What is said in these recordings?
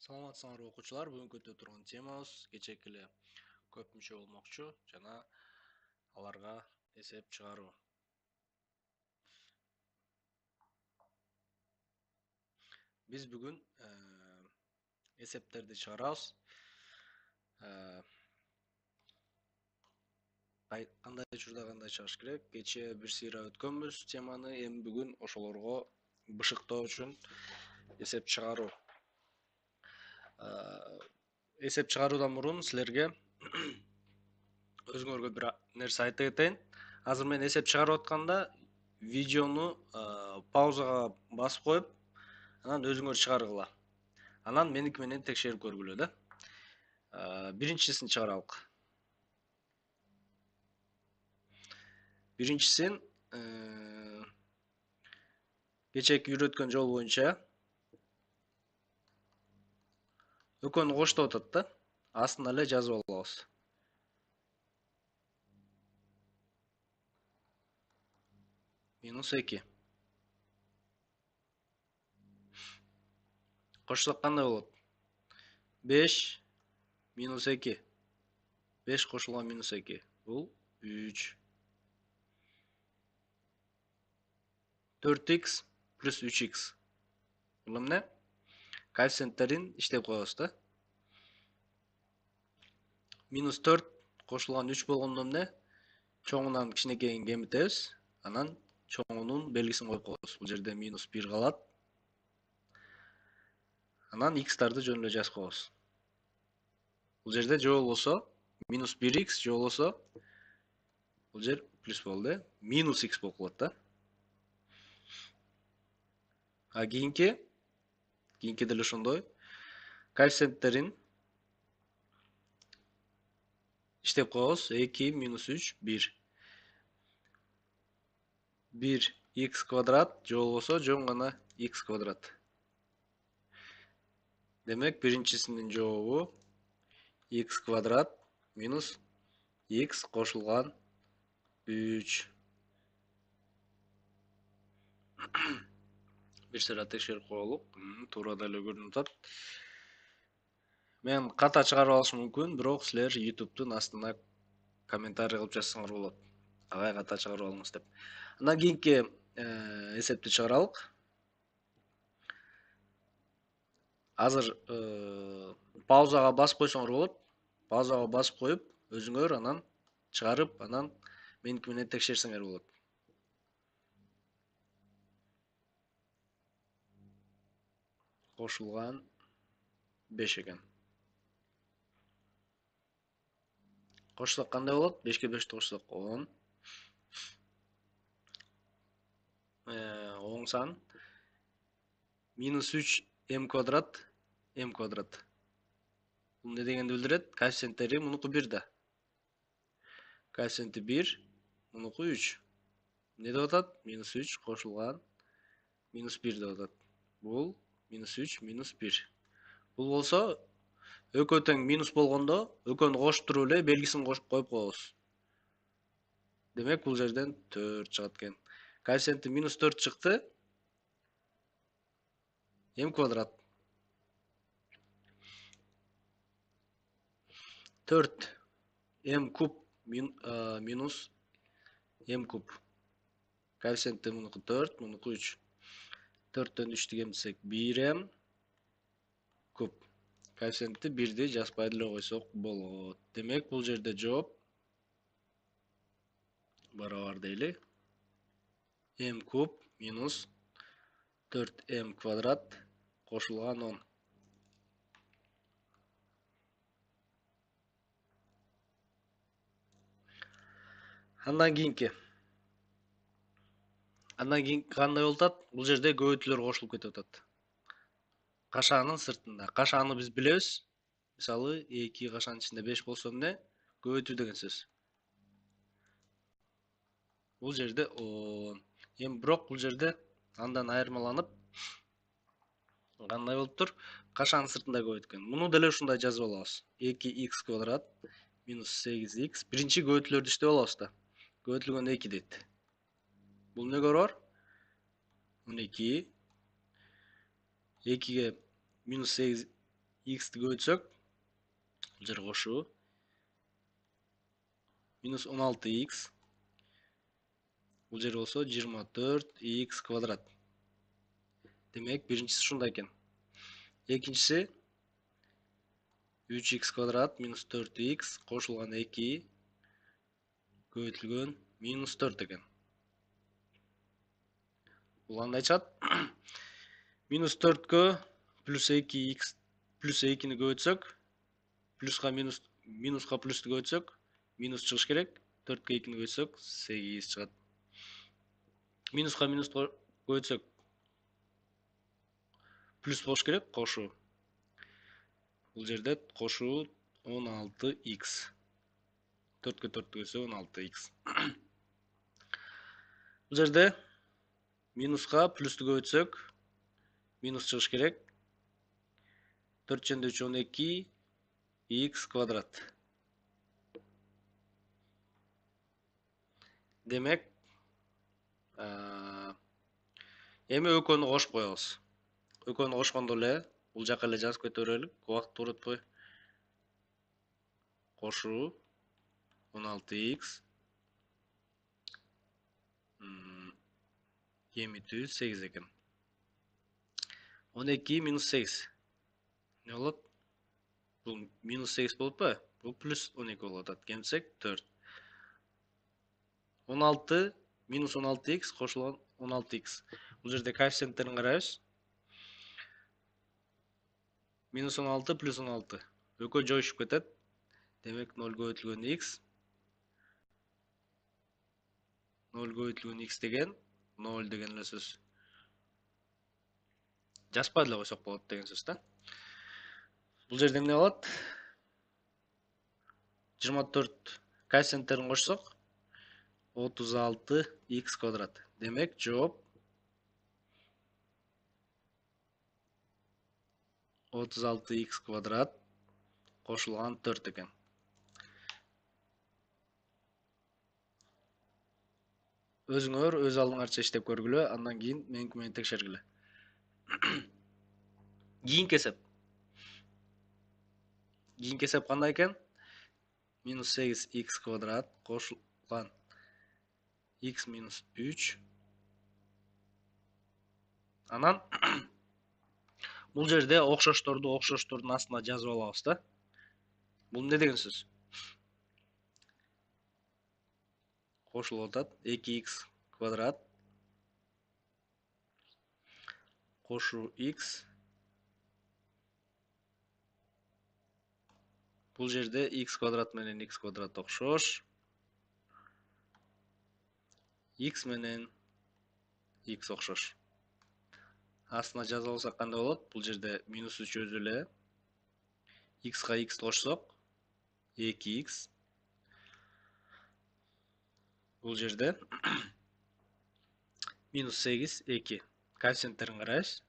Саламатсыңар окуучулар, бүгүн көтөрүп турган темабыз кечээки эле көп мүчө болмокчу жана аларга эсеп чыгаруу. Биз бүгүн эсептерди чыгарабыз. Кандай учурда кандай чыгыш керек? Кечээ бир сыйра өткөнбүз теманы, эми бүгүн ошолорго бышыктоо үчүн эсеп чыгаруу. Эсеп чыгаруудан мурун силерге өзүңөргө бир нерсе айта кетейин. Азыр мен эсеп чыгарып атканда видеону паузага басып коюп, анан өзүңөр чыгаргыла. Анан меники менен текшерип көргүлө да. Биринчисин чыгаралык. Биринчисин кечээки үйрөткөн жол боюнча экөөнү коштоп атат да. Астына эле жазып алабыз. -2. Кошсок кандай болот? 5 -2. 5 кошулган -2. Бул 3. 4x плюс 3x. Бул эмне? Коэффициенттерин иштеп коебуз да. -4 кошулган 3 болгондо эмне? Чоңунан кичинекейин кемитебиз. Анан чоңунун белгисин коюп коебуз. Бул жерде -1 калат. Анан x'тарды жөн эле жазып коебуз. Бул жерде же болбосо -1x же болбосо бул жер плюс болду, -x болуп калат да. Кийинки деле ошондой. Коэффициенттерин иштеп коебуз. 2 -3 1. 1x квадрат же болбосо жөн гана x квадрат. Демек биринчисинин жообу x квадрат минус x кошулган 3. Бир сыйра текшерип коелук. Туура деле көрүнүп атат. Мен ката чыгарып алышым мүмкүн, бирок силер YouTube'тун астына комментарий кылып жазсаңар болот. Агай ката чыгарып алыңыз деп. Андан кийинки эсепти чыгаралык. Азыр паузага басып койсоңор болот. Паузага басып коюп, өзүңөр анан чыгарып, анан меники менен текшерсеңер болот. Кошулган 5 экен. Кошсок кандай болот? 5ке 5 кошсок 10. 10 сан. -3 m квадрат. M квадрат. Бул не дегенди билдирет? Коэффициенттери мунуку 1 да. Коэффициенти 1, мунуку 3. Не деп атат? -3 кошулган -1 деп атат. Бул -3 -1. Бул болсо экөө тең минус болгондо экөөнү кошуп туруп эле белгисин коюп коебуз. Демек бул жерден 4 чыгат экен. Коэффициенти -4 чыкты. M квадрат. 4 m куб минус m куб. Коэффициенти мунуку 4, мунуку 3. 4төн 3 кемитсек 1m куб. Коэффициенти 1ди жазбай деле койсок болот. Демек бул жерде жооп барабар дейли. M куб минус 4m квадрат кошулган 10. Андан кийинки кандай болуп атат? Бул жерде көбөйтүүлөр кошулуп кетип атат. Кашаанын сыртында. Кашааны биз билебиз. Мисалы 2 кашаанын ичинде 5 болсо эмне? Көбөйтүү деген сөз. Бул жерде 10. Эми бирок бул жерде андан айырмаланып кандай болуптур? Кашаанын сыртында көбөйткөн. Муну деле ушундай жазып алабыз. 2x квадрат минус 8x. Биринчи көбөйтүүлөрдү иштеп алабыз да. Көбөйтүлгөн 2 дейт. Бул эмнеге барабар? 12. 2ге минус 8 x'ti көбөйтсөк, бул жер кошуу минус 16x. Бул жер болсо 24x квадрат. Демек, биринчиси ушундай экен. Экинчиси 3x квадрат минус 4x кошулган 2 көбөйтүлгөн минус 4 экен. Бул кандай чыгат? Минус 4кө плюс 2x плюс 2-ни көбөйтсөк, минуска плюсту көбөйтсөк, минус чыгыш керек. 4кө 2-ни көбөйтсөк, 8 чыгат. Минуска минус көбөйтсөк, плюс болуш керек, кошуу. Бул жерде кошуу 16x. 4кө 4 көбөйтсөк 16x. Бул жерде минуска плюсту көбөйтсөк, минус чыгыш керек. 4 жөнүндө 3 12 x квадрат. Демек, эми экөөнү кошуп коебуз. Экөөнү кошкондо эле бул жака эле жазып кете берелик, убакыт туурутпой. Кошуу 16x кемитүү 8 экен. 12 минус 8. Не болот? Бул минус 8 болуп па? Бул плюс 12 болуп атат. Кемитсек 4. 16 минус 16x кошулган 16x. Бул жерде коэффициенттерин карайбыз. Минус 16 плюс 16. Экөө жоюшуп кетет. Демек 0 көбөйтүлгөн x. 0 көбөйтүлгөн x деген 0 деген эле сөз. Жазбай эле койсок болот деген сөз да. Бул жерде эмне болот? 24 коэффициенттерин кошсок 36x квадрат. Демек, жооп 36x квадрат кошулган 4 экен. Өзүңөр өз алдыңарча иштеп көргүлө, андан кийин менин текшергиле. Кийинки эсеп. Кийинки эсеп кандай экен? Минус 8x квадрат кошулган x минус 3. Анан бул жерде окшоштордун астына жазып алабыз да. Бул эмне деген сөз? Кошулуп атат 2x квадрат кошуу x. Бул жерде x квадрат менен x квадрат окшош. X менен x окшош. Астына жазып алсак кандай болот? Бул жерде минус 3 өзү эле. X-ка x кошсок 2x. Бул жерде минус 8 2. Коэффициенттерин карайбыз.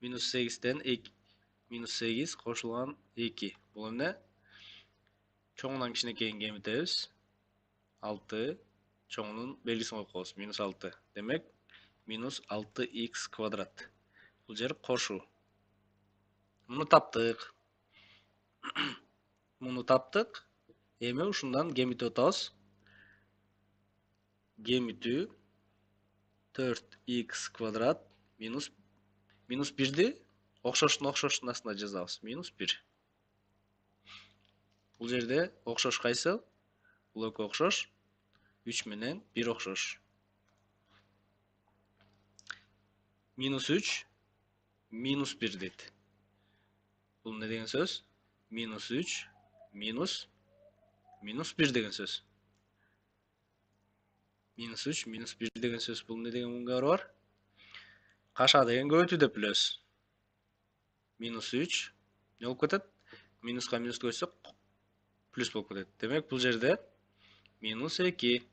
Минус 8-тен 2 минус 8 кошулган 2. Бул эмне? Чоңунан кичинекейин кемитебиз. 6. Чоңунун белгисин коюп коебуз. Минус 6. Демек, минус 6x квадрат. Бул жер кошуу. Муну таптык. Эми ушундан кемитип атабыз. Кемитүү 4x квадрат минус 1-ди окшоштун астына жазабыз. Минус 1. Бул жерде окшош кайсы? Бул экөө окшош. 3 менен 1 окшош. Минус 3 минус 1 дейт. Бул эмне деген сөз? Минус 3 минус 1 деген сөз. Минус 3 минус 1 деген сөз. Бул эмне деген муңга бар? Каша деген көбөйтүү деп билебиз. Минус 3 не болуп кетет? Минуска минус көбөйтсөк плюс болуп кетет. Демек, бул жерде минус 2.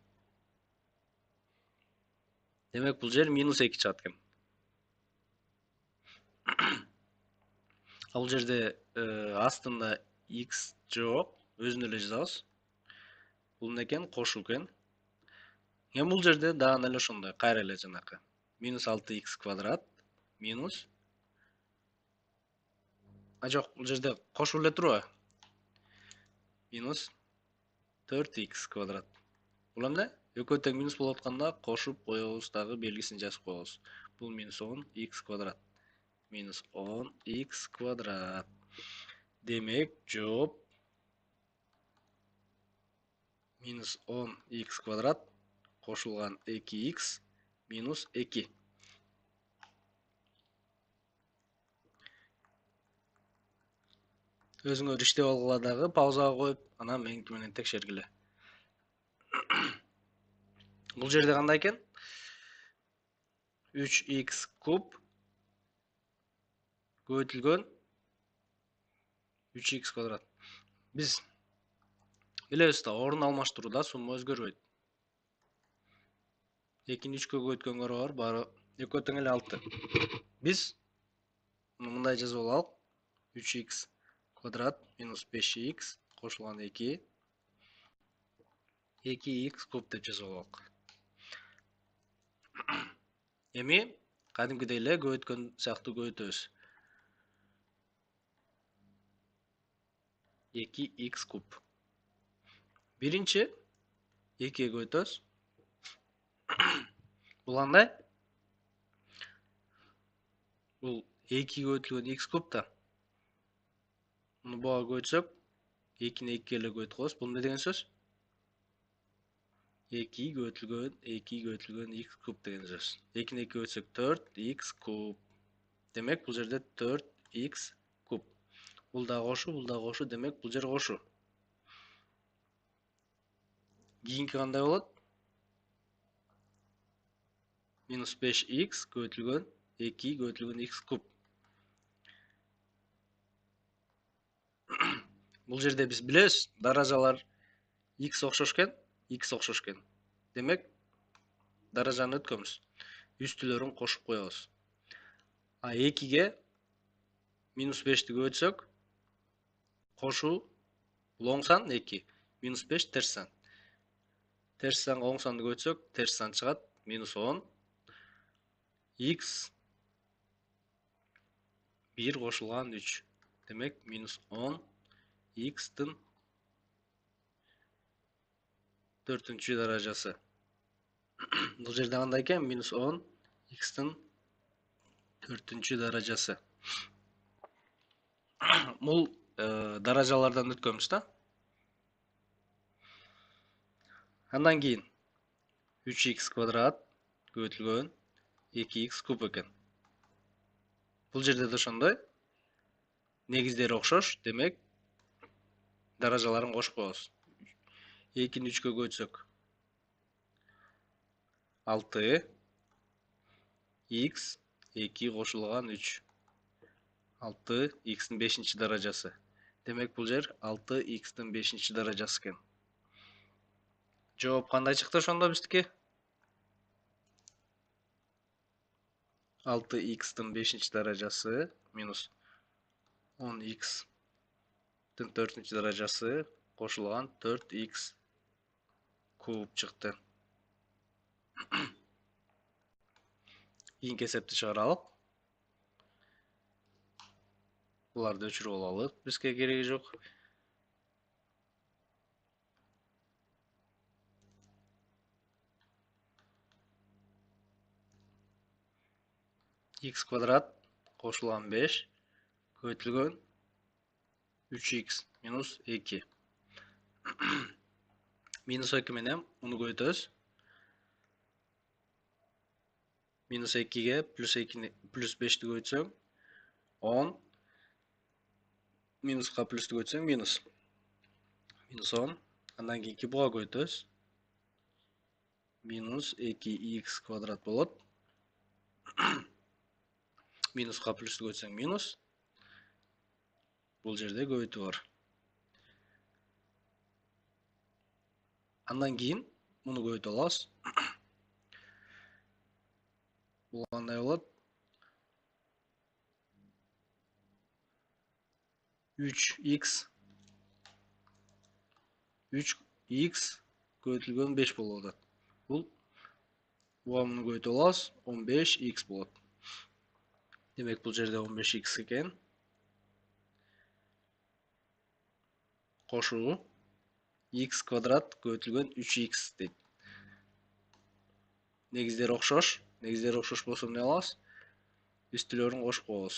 Демек, бул жер минус 2 чыгат экен. Бул жерде астында x жок, өзүнө эле жазабыз. Бул эмне экен? Кошуу экен. Эми бул жерде дагы эле ошондой, кайра эле жанакы. Минус 6x квадрат минус жок, бул жерде кошуп эле турбу. Минус 4x квадрат. Бул эмне? Экөө тең минус болуп атканда кошуп коебуз, дагы белгисин жазып коебуз. Бул минус 10x квадрат. Минус 10x квадрат. Демек, жооп минус 10x квадрат кошулган 2x минус 2. Өзүңөр иштеп алгыла дагы паузага коюп, анан меники менен текшергиле. Бул жерде кандай экен? 3x куб көбөйтүлгөн 3x квадрат. Биз билебиз да, орун алмаштырууда сумма өзгөрбөйт. 2-ни 3-кө көбөйткөнгө бар, баары экөө тең эле 6. Биз мындай жазып алалык. 3x квадрат минус 5x кошулган 2. 2x куб деп жазып алалык. Эми кадимкидей эле көбөйткөн сыяктуу көбөйтөбүз. 2x куб. Биринчи 2-ге көбөйтөбүз. Бул кандай? Бул 2 көбөйтүлгөн x куб да. Муну буга көбөйтсөк, 2-ни 2-ге эле көбөйтүп коебуз. Бул эмне деген сөз? 2 көбөйтүлгөн x куб деген сөз. 2-ни 2-ге көбөйтсөк 4x куб. Демек, бул жерде 4x куб. Бул да кошу, демек бул жер кошу. Кийинки кандай болот? Минус 5x көбөйтүлгөн 2 көбөйтүлгөн x куб. Бул жерде биз билебиз, даражалар x окшош экен. Демек, даражаны өткөнбүз. Үстүлөрүн кошуп коебуз. А 2-ге минус 5-ти көбөйтсөк, кошуу бул оң сан 2, минус 5 терс сан. Терс санга оң санды көбөйтсөк, терс сан чыгат, минус 10. X 1 кошулган 3. Демек, минус 10 x-тын 4-үнчү даражасы. Бул жерде кандай экен? Минус 10 x-тын 4-үнчү даражасы. Бул даражалардан өткөнбүз да. Андан кийин 3x квадрат көбөйтүлгөн 2x куб экен. Бул жерде да ошондой. Негиздери окшош, демек даражаларын кошуп коебуз. 2-ни 3-кө көбөйтсөк 6 x 2 кошулган 3. 6 x-тин 5-чи даражасы. Демек, бул жер 6 x-тин 5-чи даражасы экен. Жооп кандай чыкты ошондо биздики? 6 x-тин 5-чи даражасы минус 10 x-тин 4-чи даражасы кошулган 4x куб чыкты. Кийинки эсепти чыгаралык. Буларды өчүрүп алалы, бизге кереги жок. X квадрат кошулган 5 көбөйтүлгөн 3x минус 2. Минус 2 менен муну көбөйтөбүз. Минус 2-ге плюс 5-ти көбөйтсөң 10. Минуска плюсту көбөйтсөң минус. Минус 10. Андан кийинки буга көбөйтөбүз. Минус 2x квадрат болот. Минуска плюсту көбөйтсөң минус. Бул жерде көбөйтүү бар. Андан кийин муну көбөйтүп алабыз. Бул кандай болот? 3x көбөйтүлгөн 5 болуп атат. Буга муну көбөйтүп алабыз, 15x болот. Демек, бул жерде 15x экен. кошуу x квадрат көбөйтүлгөн 3x дейт. Негиздери окшош. Негиздери окшош болсо эмне кылабыз? Үстүлөрүн кошуп коебуз.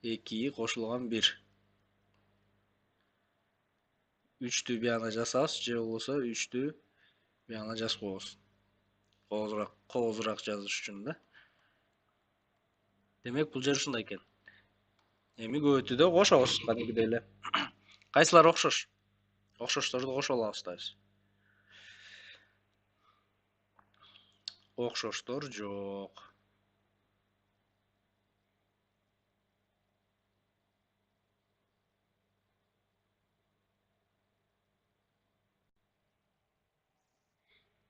2 кошулган 1. 3'tü бияна жасабыз, же болбосо 3'tü бияна жазып коебуз. Кооздураак жазыш үчүн да. Демек бул жер ушундай экен. Эми көбөйтүүдө кошобуз кадимгидей эле. Кайсылар окшош? Окшошторду кошуп алабыз да биз. Окшоштор жок.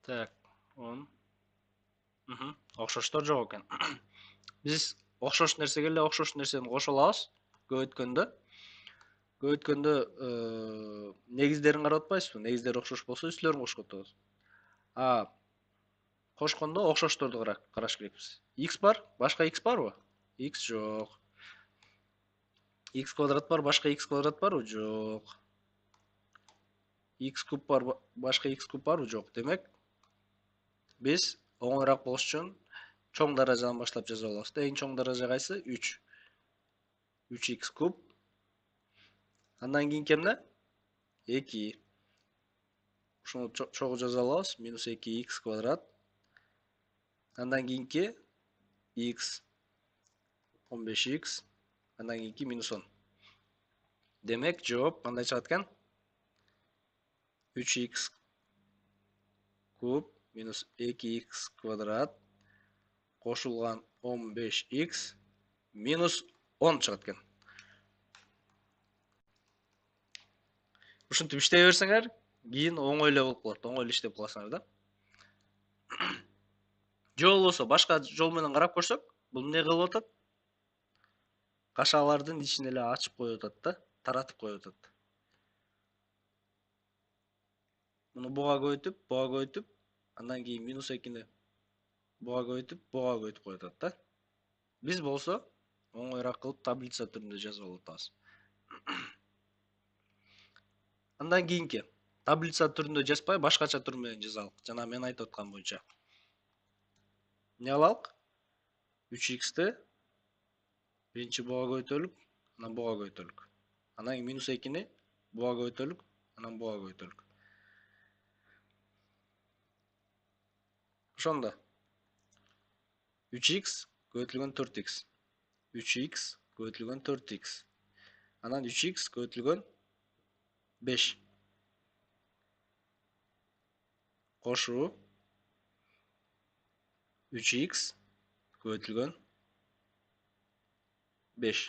Так, 10. Окшоштор жок экен. Биз окшош нерсеге эле окшош нерсени кошо алабыз. Көбөйткөндө негиздерин карап атпайсызбы? Негиздери окшош болсо үстүлөрүн кошуп атабыз. Кошкондо окшошторду караш керекпиз. X бар, башка X барбы? X жок. X квадрат бар, башка X квадрат барбы? Жок. X куб бар, башка X куб барбы? Жок. Демек, биз оңойраак болуш үчүн чоң даражадан баштап жазып алабыз. Эң чоң даража кайсы? 3. 3x куб. Андан кийинки эмне? 2. Ушуну чогуу жаза алабыз. Минус 2x квадрат. Андан кийинки x 15x. Андан кийинки минус 10. Демек, жооп кандай чыгат экен? 3x куб минус 2x квадрат кошулган 15x минус 10 чыгат экен. Ушинтип иштей берсеңер, кийин оңой эле болуп калат. Оңой эле иштеп каласыңар да. Же болбосо башка жол менен карап көрсөк, бул эмне кылып атат? Кашалардын ичин эле ачып коюп атат да, таратып коюп атат. Муну буга көбөйтүп, андан кийин минус 2-ни буга көбөйтүп коюп атат да. Биз болсо оңойраак кылып таблица түрүндө жазып алып атабыз. Андан кийинки таблица түрүндө жазбай, башкача түр менен жазалык. Жана мен айтып аткан боюнча. Эмне кылалык? 3x'ти биринчи буга көбөйтөлүк, анан буга көбөйтөлүк. Анан минус 2-ни буга көбөйтөлүк, анан буга көбөйтөлүк. Ошондо 3x көбөйтүлгөн 4x. 3x көбөйтүлгөн 4x. Анан 3x көбөйтүлгөн 5. Кошуу 3x көбөйтүлгөн 5.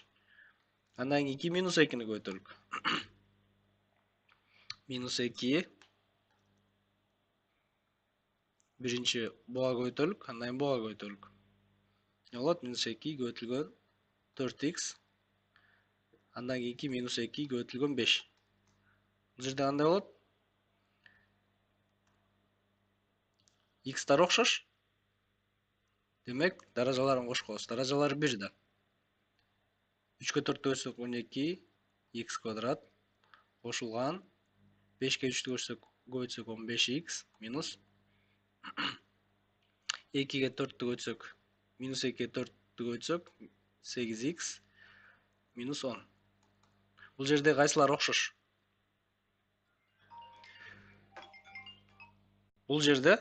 Андан кийинки минус 2-ни көбөйтөлүк. Минус 2 биринчи буга көбөйтөлүк, андан кийин буга көбөйтөлүк. Не болот? Минус 2 көбөйтүлгөн 4x. Андан кийинки минус 2 көбөйтүлгөн 5. Бул жерде кандай болот? X'тар окшош. Демек, даражаларын кошкобуз. Даражалары 1 да. 3-кө 4-тү бөлсөк 12 x квадрат кошулган 5-ке 3-тү көбөйтсөк 15x минус 2-ге 4-тү көбөйтсөк минус 2-ге 4-тү көбөйтсөк 8x минус 10. Бул жерде кайсылар окшош? Бул жерде